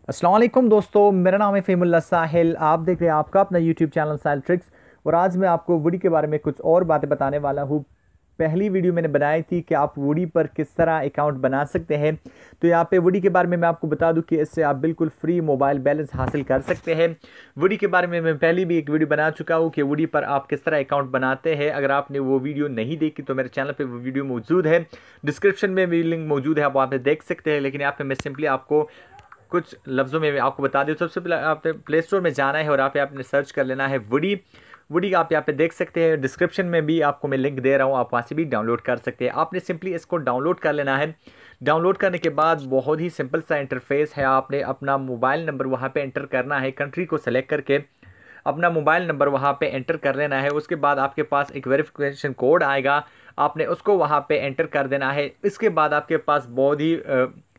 अस्सलाम वालेकुम दोस्तों, मेरा नाम है फ़हीमुल्लाह साहिल। आप देख रहे हैं आपका अपना यूट्यूब चैनल साहिल ट्रिक्स। और आज मैं आपको वुडी के बारे में कुछ और बातें बताने वाला हूँ। पहली वीडियो मैंने बनाई थी कि आप वुडी पर किस तरह अकाउंट बना सकते हैं। तो यहाँ पे वुडी के बारे में मैं आपको बता दूं कि इससे आप बिल्कुल फ्री मोबाइल बैलेंस हासिल कर सकते हैं। वुडी के बारे में मैं पहले भी एक वीडियो बना चुका हूँ कि वुडी पर आप किस तरह अकाउंट बनाते हैं। अगर आपने वो वीडियो नहीं देखी तो मेरे चैनल पर वो वीडियो मौजूद है, डिस्क्रिप्शन में भी लिंक मौजूद है, आप वहाँ पे देख सकते हैं। लेकिन यहाँ पे मैं सिंपली आपको कुछ लफ्ज़ों में आपको बता दूँ। सबसे पहले आपने प्ले स्टोर में जाना है और यहाँ पे आपने सर्च कर लेना है वुडी। वुडी आप यहाँ पे देख सकते हैं, डिस्क्रिप्शन में भी आपको मैं लिंक दे रहा हूँ, आप वहाँ से भी डाउनलोड कर सकते हैं। आपने सिंपली इसको डाउनलोड कर लेना है। डाउनलोड करने के बाद बहुत ही सिंपल सा इंटरफेस है। आपने अपना मोबाइल नंबर वहाँ पे एंटर करना है, कंट्री को सेलेक्ट करके अपना मोबाइल नंबर वहाँ पे एंटर कर लेना है। उसके बाद आपके पास एक वेरिफिकेशन कोड आएगा, आपने उसको वहाँ पे एंटर कर देना है। इसके बाद आपके पास बहुत ही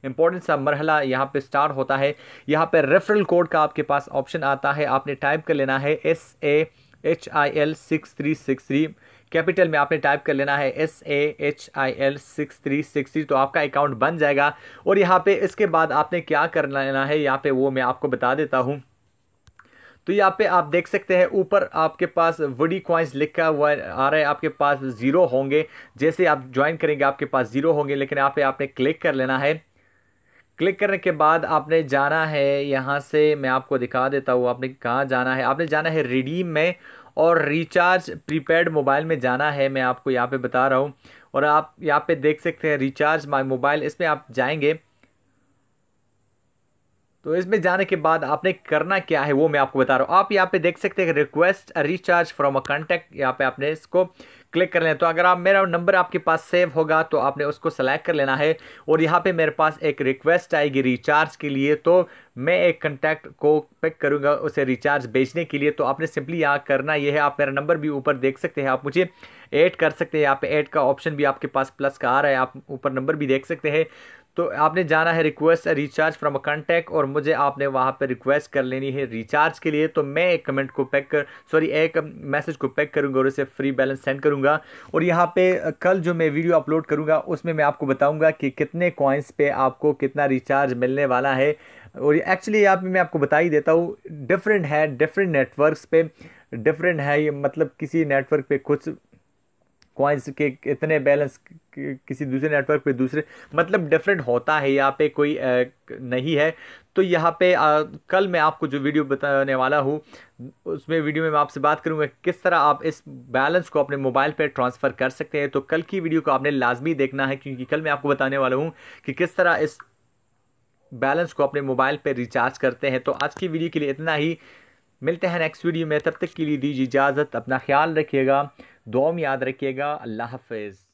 इंपॉर्टेंट सा मरहला यहाँ पे स्टार्ट होता है। यहाँ पे रेफरल कोड का आपके पास ऑप्शन आता है, आपने टाइप कर लेना है SAHIL6363। कैपिटल में आपने टाइप कर लेना है SAHIL6363, तो आपका अकाउंट बन जाएगा। और यहाँ पे इसके बाद आपने क्या कर लेना है यहाँ पे वो मैं आपको बता देता हूँ। तो यहाँ पे आप देख सकते हैं ऊपर आपके पास वुडी कॉइन्स लिखा हुआ आ रहा है, आपके पास ज़ीरो होंगे। जैसे आप ज्वाइन करेंगे आपके पास ज़ीरो होंगे, लेकिन यहाँ पे आपने क्लिक कर लेना है। क्लिक करने के बाद आपने जाना है, यहाँ से मैं आपको दिखा देता हूँ आपने कहाँ जाना है। आपने जाना है रिडीम में और रिचार्ज प्रीपेड मोबाइल में जाना है, मैं आपको यहाँ पे बता रहा हूँ। और आप यहाँ पे देख सकते हैं रिचार्ज माई मोबाइल, इसमें आप जाएंगे। तो इसमें जाने के बाद आपने करना क्या है वो मैं आपको बता रहा हूँ। आप यहाँ पे देख सकते हैं request recharge from a contact, यहाँ पे आपने इसको क्लिक कर लेना। तो अगर आप मेरा नंबर आपके पास सेव होगा तो आपने उसको सेलेक्ट कर लेना है। और यहाँ पे मेरे पास एक रिक्वेस्ट आएगी रिचार्ज के लिए, तो मैं एक कॉन्टैक्ट को पिक करूँगा उसे रिचार्ज भेजने के लिए। तो आपने सिंपली यहाँ करना ये है, आप मेरा नंबर भी ऊपर देख सकते हैं, आप मुझे ऐड कर सकते हैं। यहाँ पे ऐड का ऑप्शन भी आपके पास प्लस का आ रहा है, आप ऊपर नंबर भी देख सकते हैं। तो आपने जाना है request recharge from a contact और मुझे आपने वहाँ पे रिक्वेस्ट कर लेनी है रिचार्ज के लिए। तो मैं एक कमेंट को पैक कर एक मैसेज को पैक करूँगा और उसे फ्री बैलेंस सेंड करूँगा। और यहाँ पे कल जो मैं वीडियो अपलोड करूँगा उसमें मैं आपको बताऊँगा कि कितने कॉइन्स पे आपको कितना रिचार्ज मिलने वाला है। और एक्चुअली यहाँ पे मैं आपको बता ही देता हूँ, डिफरेंट है, डिफरेंट नेटवर्क्स पे डिफरेंट है ये। मतलब किसी नेटवर्क पे कुछ कॉइन्स के इतने बैलेंस, किसी दूसरे नेटवर्क पे दूसरे, मतलब डिफरेंट होता है। यहाँ पे कोई नहीं है। तो यहाँ पे कल मैं आपको जो वीडियो बताने वाला हूँ उसमें वीडियो में मैं आपसे बात करूँगा किस तरह आप इस बैलेंस को अपने मोबाइल पे ट्रांसफ़र कर सकते हैं। तो कल की वीडियो को आपने लाजमी देखना है, क्योंकि कल मैं आपको बताने वाला हूँ कि किस तरह इस बैलेंस को अपने मोबाइल पे रिचार्ज करते हैं। तो आज की वीडियो के लिए इतना ही, मिलते हैं नेक्स्ट वीडियो में। तब तक के लिए दीजिए इजाज़त, अपना ख्याल रखिएगा, दुआ में याद रखिएगा। अल्लाह हाफिज़।